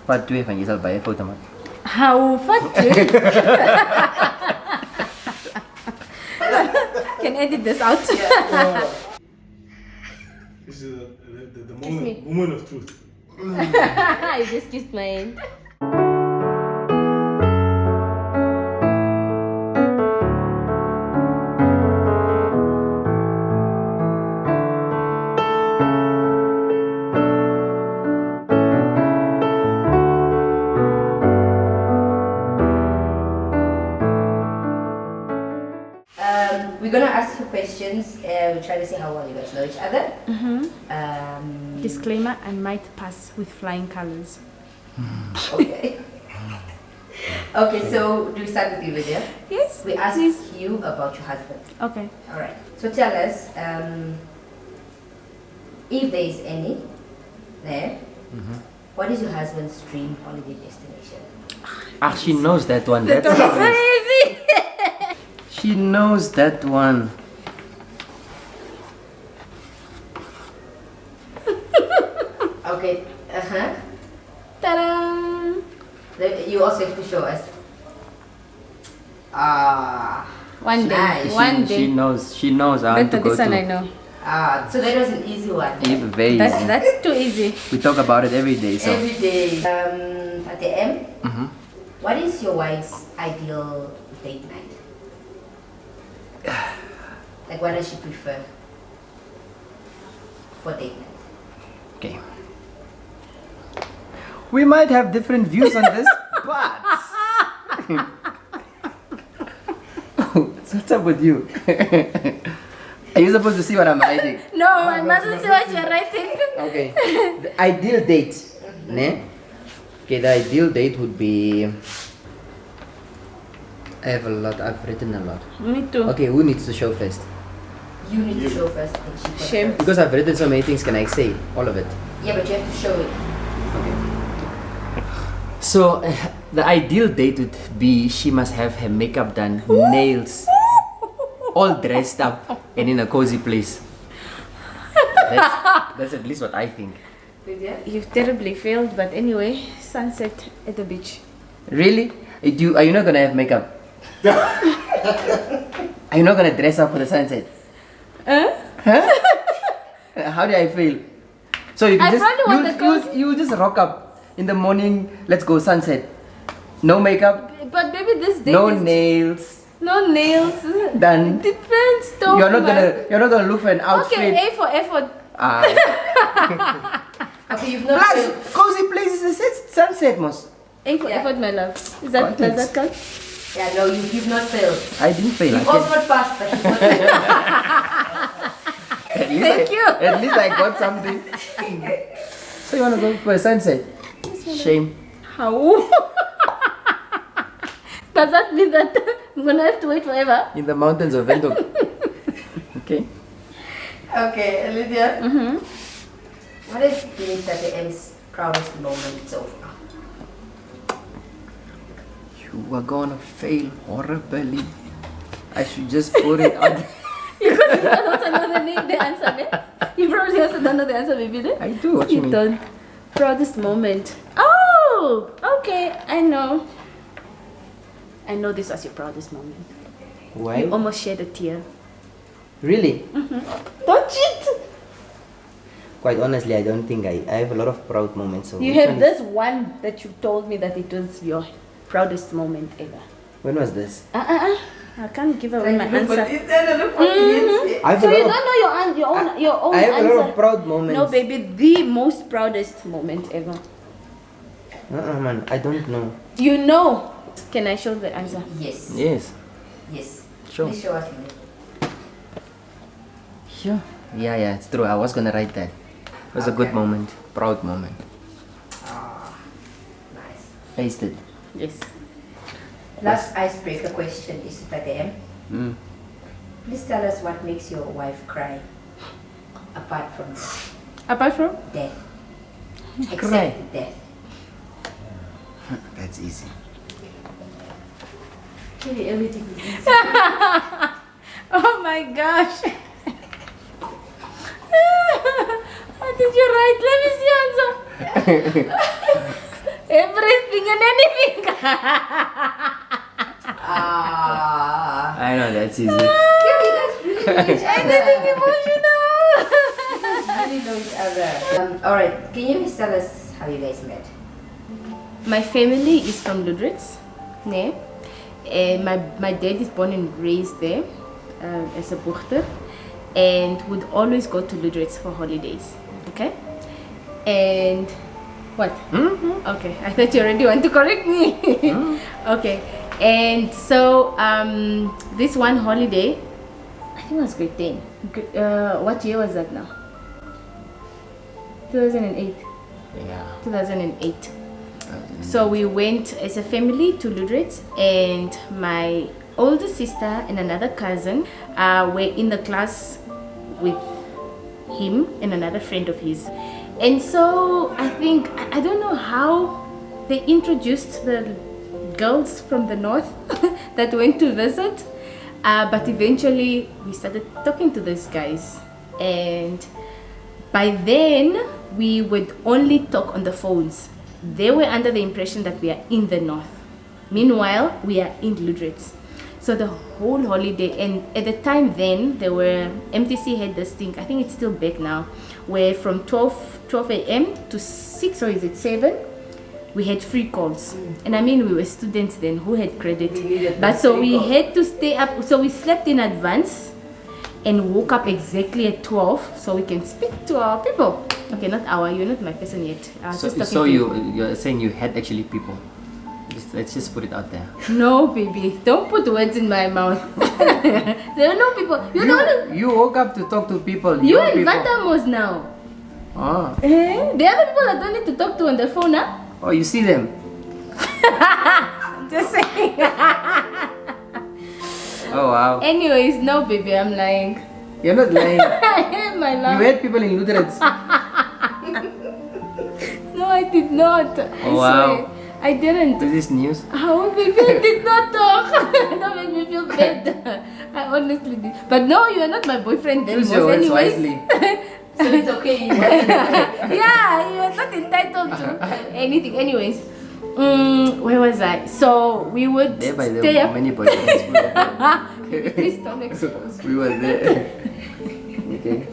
Wat doe je van jezelf bij je foto, man? How fat you? Can edit this out. This is the moment of truth. I just kissed my hand. We're gonna ask you questions. We're trying to see how well you guys know each other. Disclaimer: I might pass with flying colors. Okay. Okay, so do we start with you, Lydia? Yes. We ask you about your husband. Okay. All right. So tell us if there is any there. What is your husband's dream holiday destination? Ah, she knows that one. That's That was easy. She knows that one. Okay. Ta-da! You also have to show us. One day. Nice. One She day. knows. She knows. I want to Better go this one I to. know. So that was an easy one. Very easy. That's too easy. We talk about it every day. So. Every day. At the end, what is your wife's ideal date night? Like, what does she prefer for date night? Okay. We might have different views on this, but. So what's up with you? Are you supposed to see what I'm writing? No, I mustn't see what you're writing. Okay. The ideal date. Ne? Okay, the ideal date would be. I have a lot. I've written a lot. Me too. Okay, who needs to show first? You need to show first. And she goes Shame. first. Because I've written so many things, can I say all of it? Yeah, but you have to show it. Okay. So, the ideal date would be she must have her makeup done, nails, all dressed up, and in a cozy place. That's at least what I think. Lydia? You've terribly failed, but anyway, sunset at the beach. Really? Are you not gonna have makeup? Are you not gonna dress up for the sunset? Huh? How did I fail? So you can I probably want the cozy- you just rock up in the morning. Let's go sunset. No makeup, But maybe this day no is nails. no nails. Done. It depends, though. You're not gonna look for an outfit. Okay, A for effort. Okay, you've not Plus, failed. cozy place is a sunset, most. A for Yeah. effort, my love. Does that count? Yeah, no, you've not failed. I didn't fail. You've also not passed, but you've not failed. Thank you. At least I got something. So you wanna go for a sunset? Shame. How? Does that mean that I'm gonna have to wait forever? In the mountains of Vendo. Okay. Okay, Lydia. What has been Tate M's proudest moment so far? You are gonna fail horribly. I should just put it on. You also know the answer, ne? You probably also don't know the answer, maybe, ne? I do. What you mean? don't. Proudest moment. Oh, okay. I know. I know this was your proudest moment. Why? You almost shed a tear. Really? Don't cheat. Quite honestly, I don't think I have a lot of proud moments. So You which have one is- this one that you told me that it was your proudest moment ever. When was this? I can't give away my answer. I have So a you lot don't know your own I have answer. a lot of proud moments. No, baby, the most proudest moment ever. Man, I don't know. Do you know? Can I show the answer? Yes. Yes. Yes. Sure. Please show us, Lydia. Sure. Yeah, it's true. I was gonna write that. It was a good Okay. moment, proud moment. Nice. Faced it. Yes. Last icebreaker question is to Tate M. Mm. Please tell us what makes your wife cry, apart from Apart from? death. Cry. Except death. That's easy. Really, everything is easy. Oh my gosh. What did you write? Let me see answer. anything and anything. Ah. I know that's easy. Anything emotional. Really know each other. Alright, can you please tell us how you guys met? My family is from Ludwig's. Nee. My dad is born and raised there as a Buchter, and would always go to Ludwig's for holidays. Okay? And what? Okay, I thought you already want to correct me. Okay, and so this one holiday, I think it was grade 10. What year was that now? 2008. Yeah. 2008. So we went as a family to Ludwig's, and my older sister and another cousin were in the class with him and another friend of his. And so I think, I don't know how they introduced the girls from the north that went to visit, but eventually we started talking to these guys, and by then we would only talk on the phones. They were under the impression that we are in the north. Meanwhile, we are in Ludwig's. So the whole holiday, and at the time then, there were, MTC had this thing, I think it's still back now, where from 12 a.m. to 6 or is it 7, we had free calls. And I mean, we were students then who had credit. But so we had to stay up, so we slept in advance and woke up exactly at 12 so we can speak to our people. Okay, not our, you're not my person yet. So you're saying you had actually people. Let's just put it out there. No, baby, don't put words in my mouth. There are no people. You woke up to talk to people. You your and people. Vatamos now. Oh. The other people I don't need to talk to on the phone, huh? Oh, you see them. Just saying. Oh wow. Anyways, no, baby, I'm lying. You're not lying. I am my You love. had people in Lutherans. No, I did not. Oh, wow. I didn't. Is this news? Oh, baby, I did not talk. Don't make me feel bad. I honestly did. But no, you are not my boyfriend then. Choose your words anyways. wisely. So it's okay. Yeah, you are not entitled to anything. Anyways, where was I? So we would There by the stay up. many boyfriends. Please don't expose. We were there. Okay.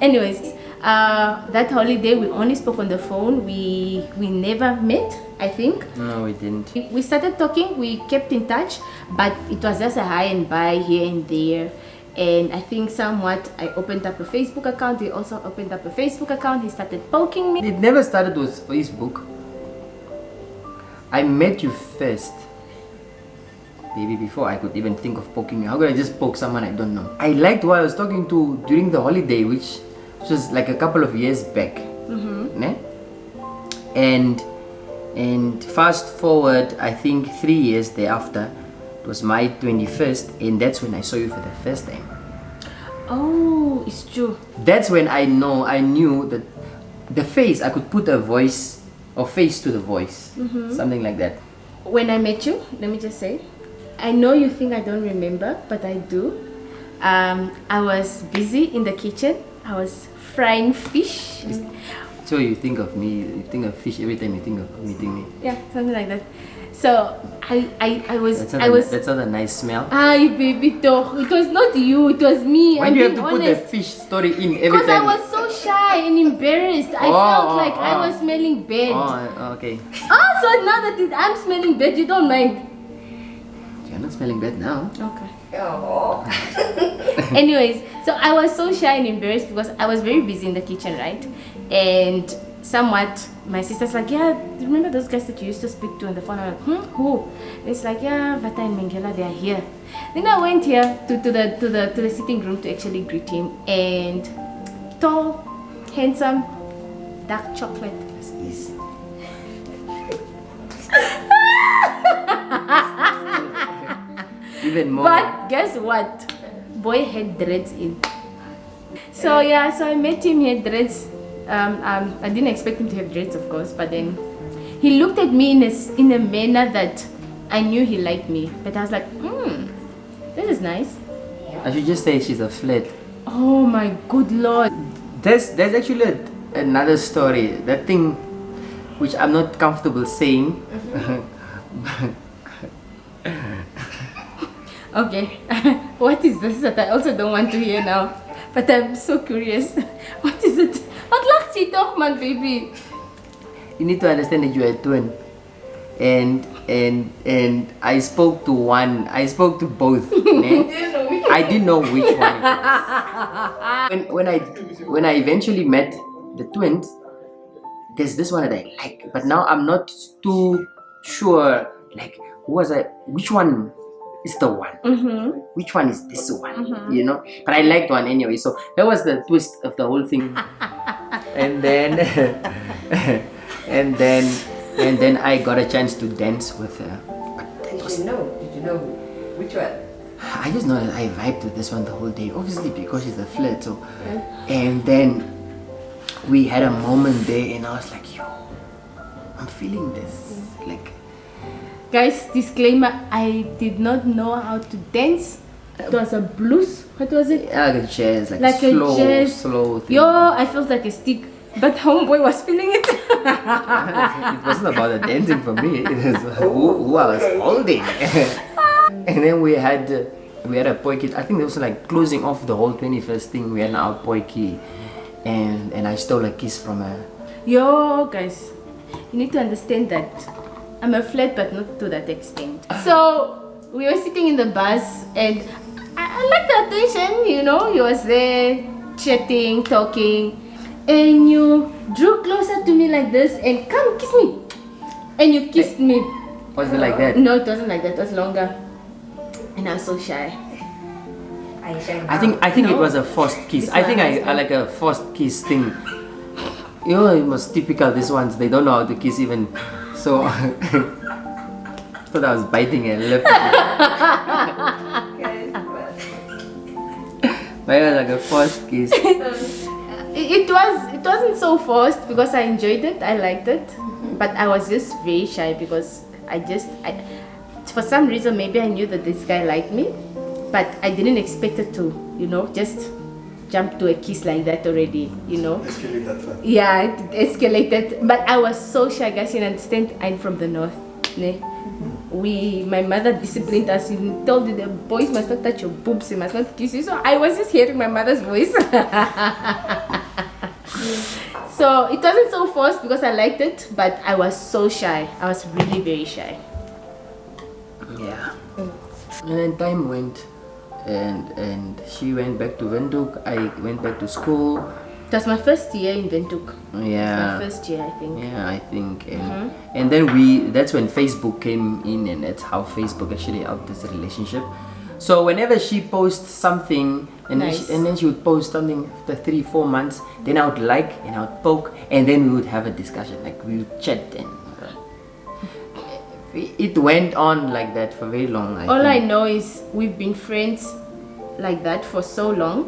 Anyways, that holiday we only spoke on the phone. We never met, I think. No, we didn't. We started talking, we kept in touch, but it was just a hi and bye here and there. And I think somewhat I opened up a Facebook account. He also opened up a Facebook account. He started poking me. It never started with Facebook. I met you first. Maybe before I could even think of poking you. How could I just poke someone I don't know? I liked who I was talking to during the holiday, which was like a couple of years back. Ne? And fast forward, I think 3 years thereafter, it was my 21st, and that's when I saw you for the first time. Oh, it's true. That's when I knew that the face, I could put a voice or face to the voice. Something like that. When I met you, let me just say, I know you think I don't remember, but I do. I was busy in the kitchen. I was frying fish. So you think of me, you think of fish every time you think of meeting me. Yeah, something like that. So I was That's not a nice smell. Ay, baby, dog. It was not you. It was me. Why I'm do you have being to put the honest. fish story in every Because I time? was so shy and embarrassed. I felt like I was smelling bad. Oh, okay. So now that I'm smelling bad, you don't mind. You're not smelling bad now. Okay. Oh. Anyways, so I was so shy and embarrassed because I was very busy in the kitchen, right? And somewhat, my sister's like, yeah, remember those guys that you used to speak to on the phone? I'm like, who? It's like, yeah, Vata and Mengela, they are here. Then I went here to the sitting room to actually greet him, and tall, handsome, dark chocolate. Yes. Even more. But guess what? Boy had dreads in. So yeah, so I met him, he had dreads. I didn't expect him to have dreads, of course, but then he looked at me in a manner that I knew he liked me. But I was like, this is nice. I should just say she's a flirt. Oh my good lord. There's actually another story. That thing, which I'm not comfortable saying. Okay. What is this that I also don't want to hear now? But I'm so curious. What is it? What lacht jy toch, man, baby? You need to understand that you're a twin. And I spoke to one. I spoke to both. I didn't know which one it was. When I eventually met the twins, there's this one that I like, but now I'm not too sure. Like, which one is the one? Which one is this one? You know. But I liked one anyway. So that was the twist of the whole thing. And then, and then I got a chance to dance with her. But that was, Did you know which one? I just know that I vibed with this one the whole day. Obviously because she's a flirt. So, and then we had a moment there, and I was like, yo, I'm feeling this. Like, Guys, disclaimer, I did not know how to dance. It was a blues. What was it? like a jazz, like Like a slow, jazz. slow thing. Yo, I felt like a stick. But homeboy was feeling it. It wasn't about the dancing for me. It was who I was holding. And then we had a poiki. I think it was like closing off the whole 21st thing. We had an out poiki, and I stole a kiss from her. Yo, guys, you need to understand that I'm a flirt, but not to that extent. So we were sitting in the bus, and I liked the attention. You know, he was there chatting, talking. And you drew closer to me like this and come kiss me. And you kissed me. Was it like that? No, it wasn't like that. It was longer. And I was so shy. I think it was a forced kiss. I think I like a forced kiss thing. You know, it was typical. These ones, they don't know how to kiss even. So I thought I was biting a lip. But it was like a forced kiss. It wasn't so forced because I enjoyed it. I liked it. But I was just very shy because for some reason maybe I knew that this guy liked me, but I didn't expect it to, you know, just jump to a kiss like that already, you know. Escalate that fast. Yeah, it escalated. But I was so shy, guys. You understand? I'm from the north. Ne? My mother disciplined us. She told the boys must not touch your boobs, you must not kiss you. So I was just hearing my mother's voice. So it wasn't so forced because I liked it, but I was so shy. I was really very shy. Yeah. And then time went, and she went back to Windhoek. I went back to school. It was my first year in Windhoek. Yeah. My first year, I think. Yeah, I think. And then that's when Facebook came in, and that's how Facebook actually helped this relationship. So whenever she posts something, and then she would post something after 3-4 months, then I would like and I would poke, and then we would have a discussion, like we would chat, and it went on like that for very long. I know is we've been friends like that for so long.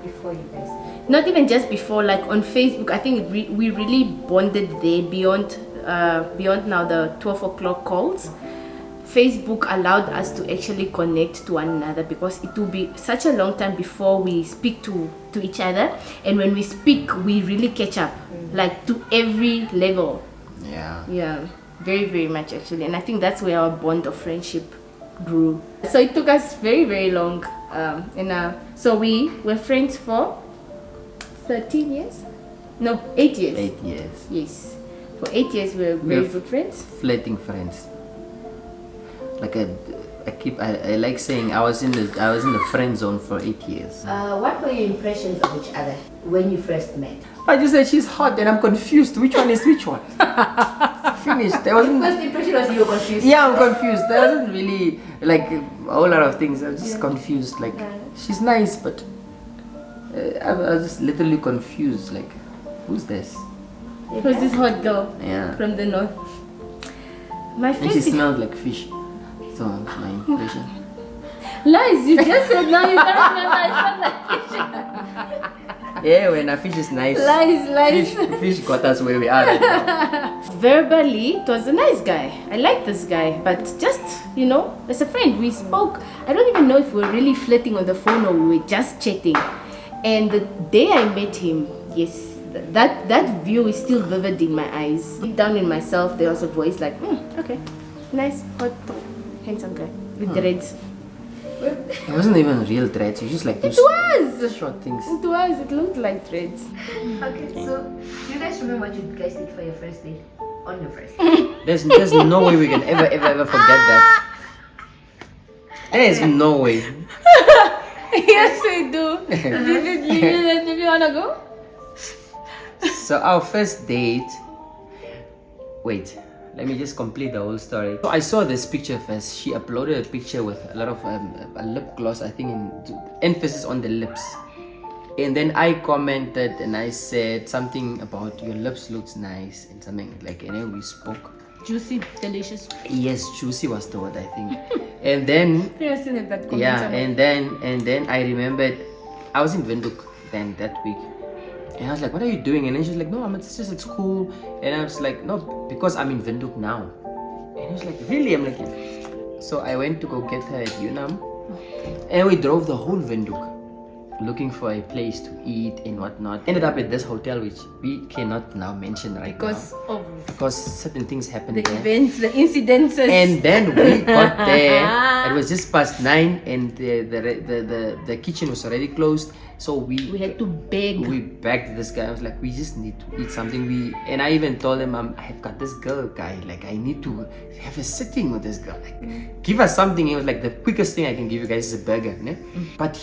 Before you guys. Not even just before, like on Facebook, I think we really bonded there beyond now the 12 o'clock calls. Facebook allowed us to actually connect to one another because it will be such a long time before we speak to each other, and when we speak we really catch up, like to every level. Yeah, very, very much actually, and I think that's where our bond of friendship grew. So it took us very, very long, so we were friends for 13 years? No, 8 years. 8 years. Yes, for 8 years we were very good friends. Flirting friends. Like I like saying I was in the friend zone for 8 years. What were your impressions of each other when you first met? I just said she's hot and I'm confused. Which one is which one? Finished. There wasn't. First impression was you were confused. Yeah, I'm confused. There wasn't really like a whole lot of things. I was just confused. Like she's nice, but I was just literally confused. Like, who's this? Who's this hot girl from the north? My And she smelled like fish. So my impression. Lies, you just said now you can't remember. I smell like fish. Yeah, when a fish is nice. Lies. Fish got us where we are right now. Verbally, it was a nice guy. I like this guy, but just, you know, as a friend, we spoke. I don't even know if we were really flirting on the phone or we were just chatting. And the day I met him, yes, that view is still vivid in my eyes. Deep down in myself, there was a voice like, okay, nice, hot, handsome guy with dreads. It wasn't even real dreads. It was just like It was. short things. It was. It looked like dreads. Okay, so do you guys remember what you guys did for your first date? On your first date? There's no way we can ever forget that. There's no way. Yes, we do. Did you wanna go? So our first date. Wait, let me just complete the whole story. So I saw this picture first. She uploaded a picture with a lot of a lip gloss, I think, emphasis on the lips. And then I commented and I said something about your lips looks nice and something like, and then we spoke. Juicy, delicious. Yes, juicy was the word, I think. And then Yeah, I still have that comment yeah, somewhere. and then I remembered I was in Windhoek then that week. And I was like, what are you doing? And then she was like, no, it's cool. And I was like, no, because I'm in Windhoek now. And I was like, really? I'm like, yeah. So I went to go get her at Unam. And we drove the whole Windhoek looking for a place to eat and whatnot. Ended up at this hotel, which we cannot now mention right Because now. of Because certain things happened the there. events, the incidences. And then we got there. It was just past 9, and the kitchen was already closed. So we had to beg. we begged this guy. I was like, we just need to eat something. And I even told him, I have got this girl, guy. Like, I need to have a sitting with this girl. Like, give us something. He was like, the quickest thing I can give you guys is a burger. Ne? But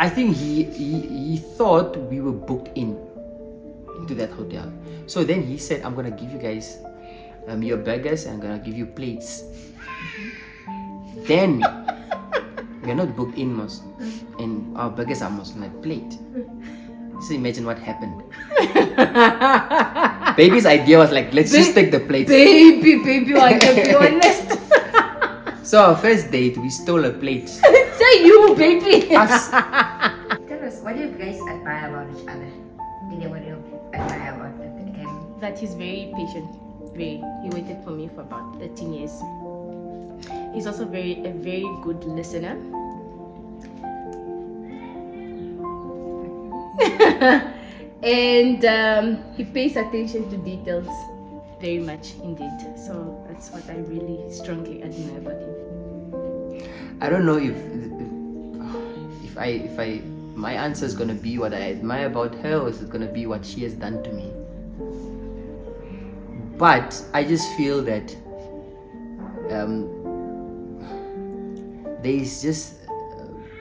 I think he thought we were booked into that hotel. So then he said, I'm gonna give you guys your burgers and I'm gonna give you plates. Then we're not booked in, most, and our burgers are most on a plate. So imagine what happened. Baby's idea was like, let's just take the plates. Baby, I can be honest. So our first date, we stole a plate. Say you, baby. Us. Tell us, what do you guys admire about each other? Lydia, what do you admire about him? That he's very patient. Very. He waited for me for about 13 years. He's also a very good listener. And he pays attention to details very much indeed. So that's what I really strongly admire about him. I don't know if my answer is gonna be what I admire about her, or is it gonna be what she has done to me? But I just feel that there is just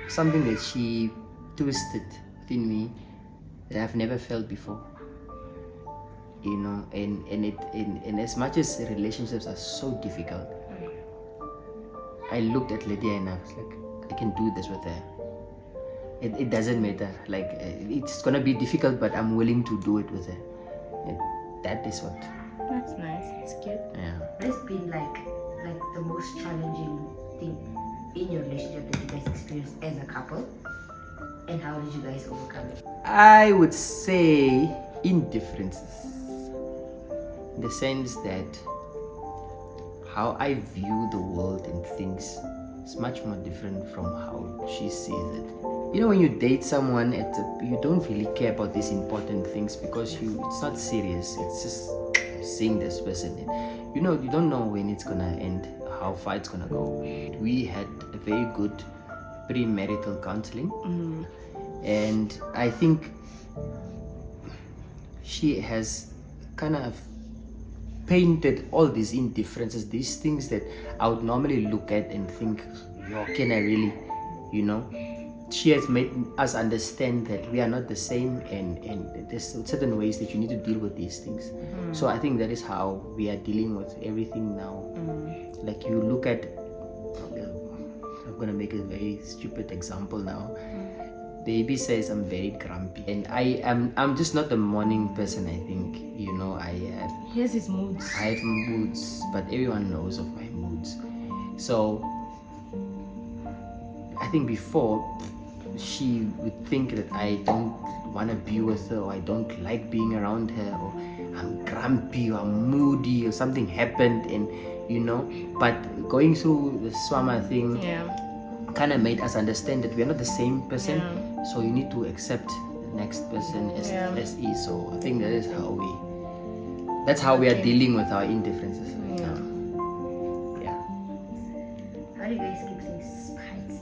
something that she twisted within me that I've never felt before. You know, and as much as relationships are so difficult, I looked at Lydia and I was like, I can do this with her. It doesn't matter. Like, it's gonna be difficult, but I'm willing to do it with her. That is what. That's nice. It's cute. Yeah. What has been like the most challenging thing in your relationship that you guys experienced as a couple? And how did you guys overcome it? I would say indifferences. In the sense that how I view the world and things is much more different from how she sees it. You know, when you date someone, you don't really care about these important things because it's not serious. It's just seeing this person. You know, you don't know when it's gonna end, how far it's gonna go. We had a very good premarital counseling, and I think she has kind of painted all these indifferences, these things that I would normally look at and think, yo, can I really, you know? She has made us understand that we are not the same, and there's certain ways that you need to deal with these things. So I think that is how we are dealing with everything now. Like, you look at, I'm gonna make a very stupid example now. Baby says I'm very grumpy, and I'm just not a morning person. I think, you know, He has his moods. I have moods, but everyone knows of my moods. So I think before, she would think that I don't want to be with her, or I don't like being around her, or I'm grumpy, or I'm moody, or something happened, and you know. But going through the Swama thing kind of made us understand that we're not the same person. So you need to accept next person as is. So I think that's how we are dealing with our indifferences. Yeah. How do you guys keep things spicy?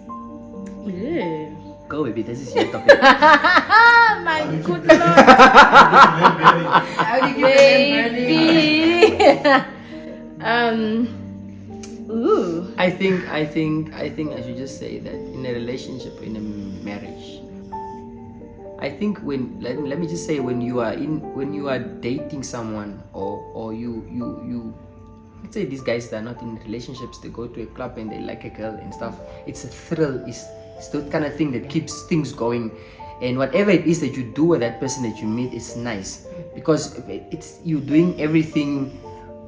Yeah. Go, baby. This is your topic. My good lord. How do you keep Baby. Ooh. I think I should just say that in a relationship, in a marriage, I think let me just say when you are dating someone or you let's say these guys that are not in relationships, they go to a club and they like a girl and stuff. It's a thrill. It's the kind of thing that keeps things going. And whatever it is that you do with that person that you meet, it's nice because it's you doing everything.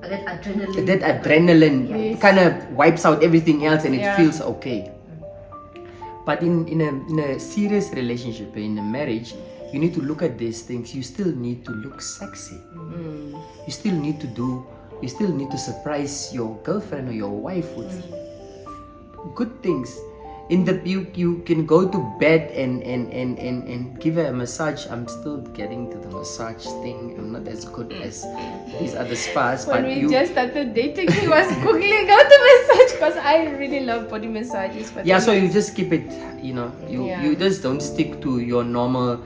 That adrenaline. That kind of wipes out everything else, and it feels okay. But in a serious relationship, in a marriage, you need to look at these things. You still need to look sexy. You still need to surprise your girlfriend or your wife with good things. You can go to bed and give her a massage. I'm still getting to the massage thing. I'm not as good as these other spas. When but we just started dating, he was googling how to massage because I really love body massages. But so you just keep it. You just don't stick to your normal.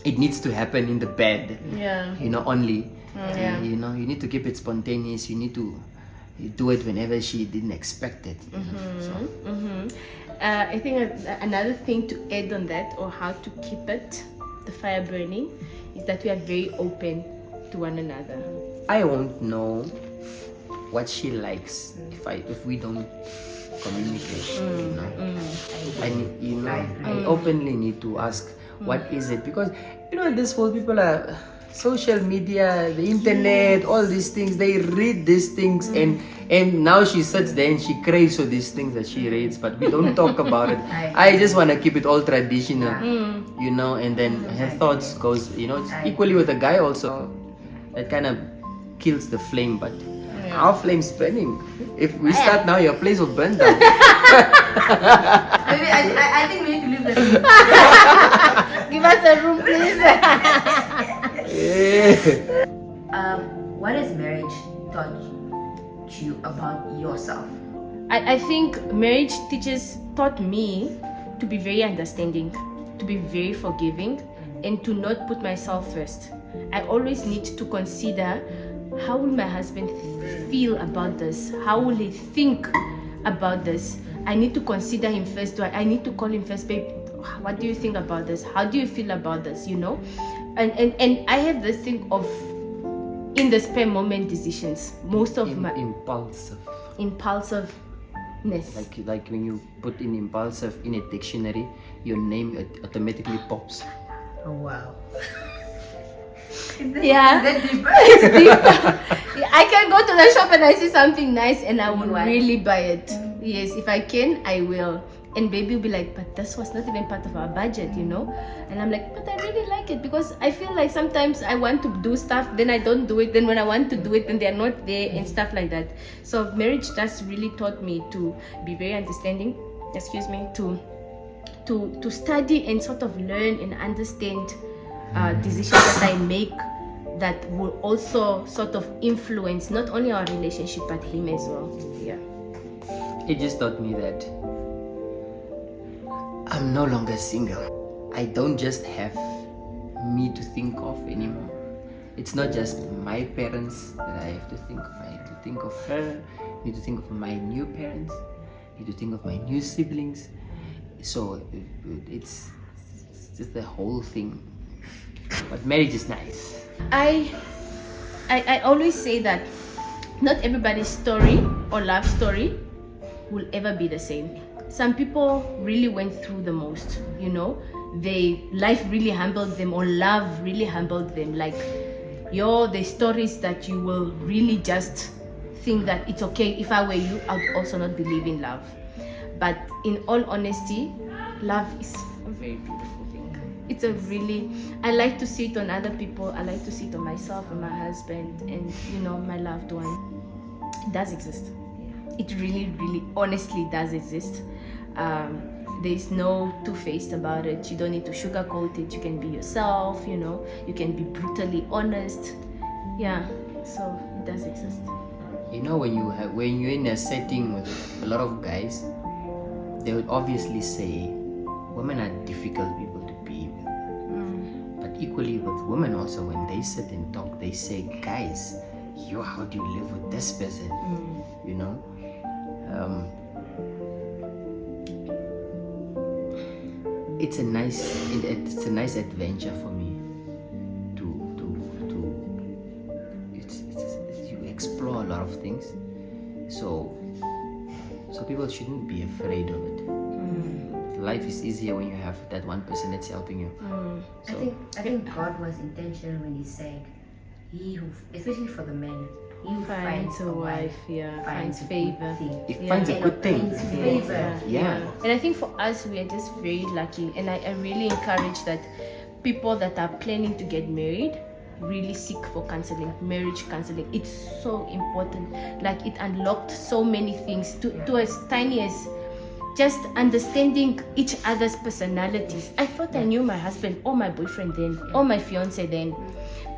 It needs to happen in the bed. Only. You need to keep it spontaneous. You need to. You do it whenever she didn't expect it. I think another thing to add on that, or how to keep the fire burning, is that we are very open to one another. I won't know what she likes if we don't communicate. I openly need to ask what is it, because this whole people are. Social media, the internet, all these things, they read these things and now she sits there and she craves for these things that she reads, but we don't talk about it. I just want to keep it all traditional, and then her thoughts goes, equally with the guy also. That kind of kills the flame, but our flame's burning. If we start now, your place will burn down. Maybe I think we need to leave the room. Give us a room, please. What has marriage taught you about yourself? I think marriage taught me to be very understanding, to be very forgiving, and to not put myself first. I always need to consider, how will my husband feel about this? How will he think about this? I need to consider him first. I need to call him first, babe. What do you think about this? How do you feel about this? And I have this thing of in the spare moment decisions. Most of my impulsiveness. Like when you put in impulsive in a dictionary, your name automatically pops. Oh wow. Is that deeper? It's deeper. I can go to the shop and I see something nice and I will really buy it. Yes, if I can, I will. And baby will be like, but this was not even part of our budget, And I'm like, but I really like it, because I feel like sometimes I want to do stuff, then I don't do it. Then when I want to do it, then they're not there and stuff like that. So marriage just really taught me to be very understanding. To study and sort of learn and understand decisions that I make that will also sort of influence not only our relationship but him as well. Yeah. It just taught me that I'm no longer single. I don't just have me to think of anymore. It's not just my parents that I have to think of. I have to think of her. I need to think of my new parents. I need to think of my new siblings. So it's just the whole thing. But marriage is nice. I always say that not everybody's story or love story will ever be the same. Some people really went through the most, life really humbled them, or love really humbled them. Like the stories that you will really just think that it's okay. If I were you, I would also not believe in love. But in all honesty, love is a very beautiful thing. I like to see it on other people. I like to see it on myself and my husband and, my loved one. It does exist. It really, really, honestly does exist. There's no two-faced about it. You don't need to sugarcoat it. You can be yourself, you know. You can be brutally honest. Yeah, so it does exist. You know, when you're in a setting with a lot of guys, they would obviously say women are difficult people to be with. But equally with women also, when they sit and talk, they say, guys, how do you live with this person? You know? It's a nice adventure for me you explore a lot of things, so people shouldn't be afraid of it. Life is easier when you have that one person that's helping you. So I think God was intentional when He said, "He who, especially for the men, he who Finds a wife, finds favor. it finds a good thing. Favor. Yeah. And I think for us, we are just very lucky, and I really encourage that people that are planning to get married really seek for counseling, marriage counseling. It's so important. Like, it unlocked so many things to as tiny as just understanding each other's personalities. I thought I knew my husband or my boyfriend then, or my fiance then,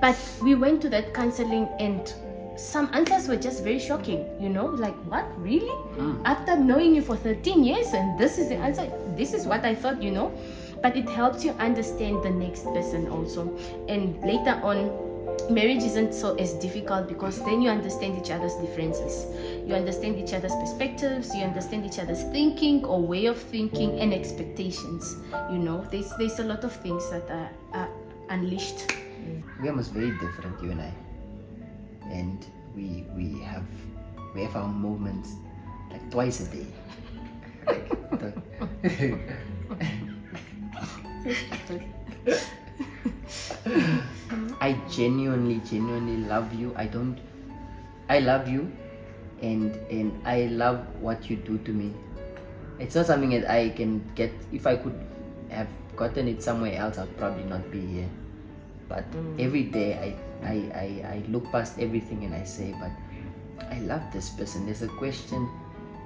but we went to that counseling and some answers were just very shocking, you know, like, what, really? After knowing you for 13 years and this is the answer, this is what I thought, you know. But it helps you understand the next person also, and later on marriage isn't so as difficult because then you understand each other's differences, you understand each other's perspectives, you understand each other's thinking or way of thinking and expectations, you know. There's a lot of things that are unleashed. We are almost very different, you and I, and we have our moments like twice a day. I genuinely love you. I love you, and I love what you do to me. It's not something that I can get. If I could have gotten it somewhere else, I'd probably not be here. But every day I look past everything and I say, but I love this person. There's a question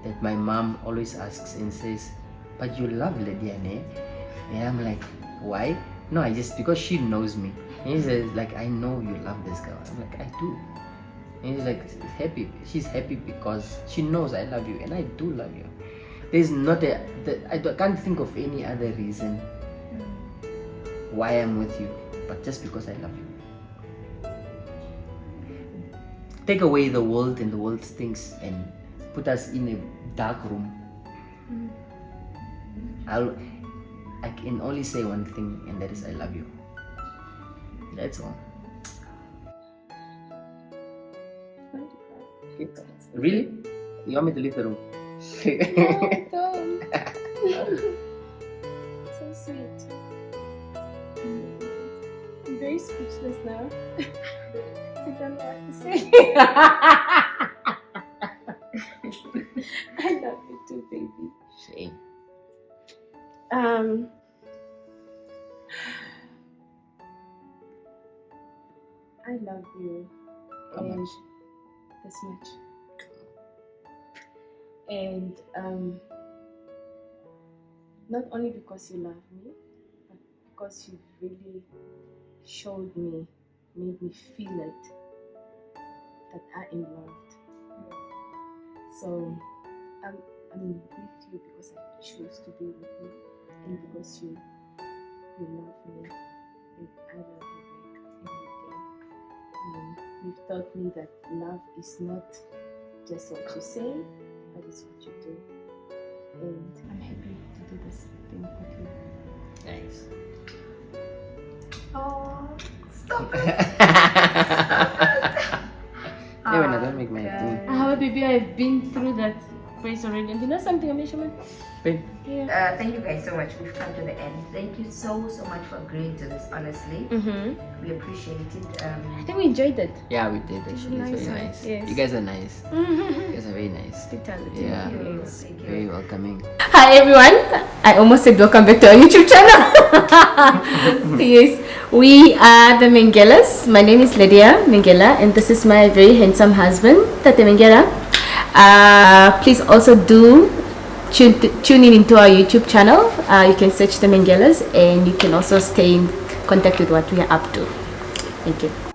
that my mom always asks and says, but you love Lydia, eh? And I'm like, why? No, because she knows me. And he says, like, I know you love this girl. I'm like, I do. And he's like, happy. She's happy because she knows I love you, and I do love you. There's not I can't think of any other reason why I'm with you, but just because I love you. Take away the world and the world's things and put us in a dark room. I can only say one thing, and that is I love you. That's all. Okay. Really? You want me to leave the room? No, don't. So sweet. I'm very speechless now. I don't know what to say. I love you too, baby. Shame. I love you. How much? This much. And not only because you love me, but because you really showed me, made me feel it, that I am loved. So I'm with you because I choose to be with you, and because you love me, and I love you back every day. You've taught me that love is not just what you say, but it's what you do. And I'm happy to do this thing with you. Nice. Oh, stop it. Yeah, when I don't make my thing. How, baby, I've been through that phase already. And you know something, Amishaman? Pain. Yeah. Thank you guys so much. We've come to the end. Thank you so much for agreeing to this, honestly. We appreciate it. I think we enjoyed it. Yeah, we did actually. Nice It's very one. nice. Yes. You guys are nice. You guys are very nice. Hospitality. Yeah. Yes. Thank you. Very welcoming. Hi everyone, I almost said welcome back to our YouTube channel. Yes, we are the Mengelas. My name is Lydia Mengela, and this is my very handsome husband, Tate Mengela. Please also do tune in into our YouTube channel. You can search the Mengelas, and you can also stay in contact with what we are up to. Thank you.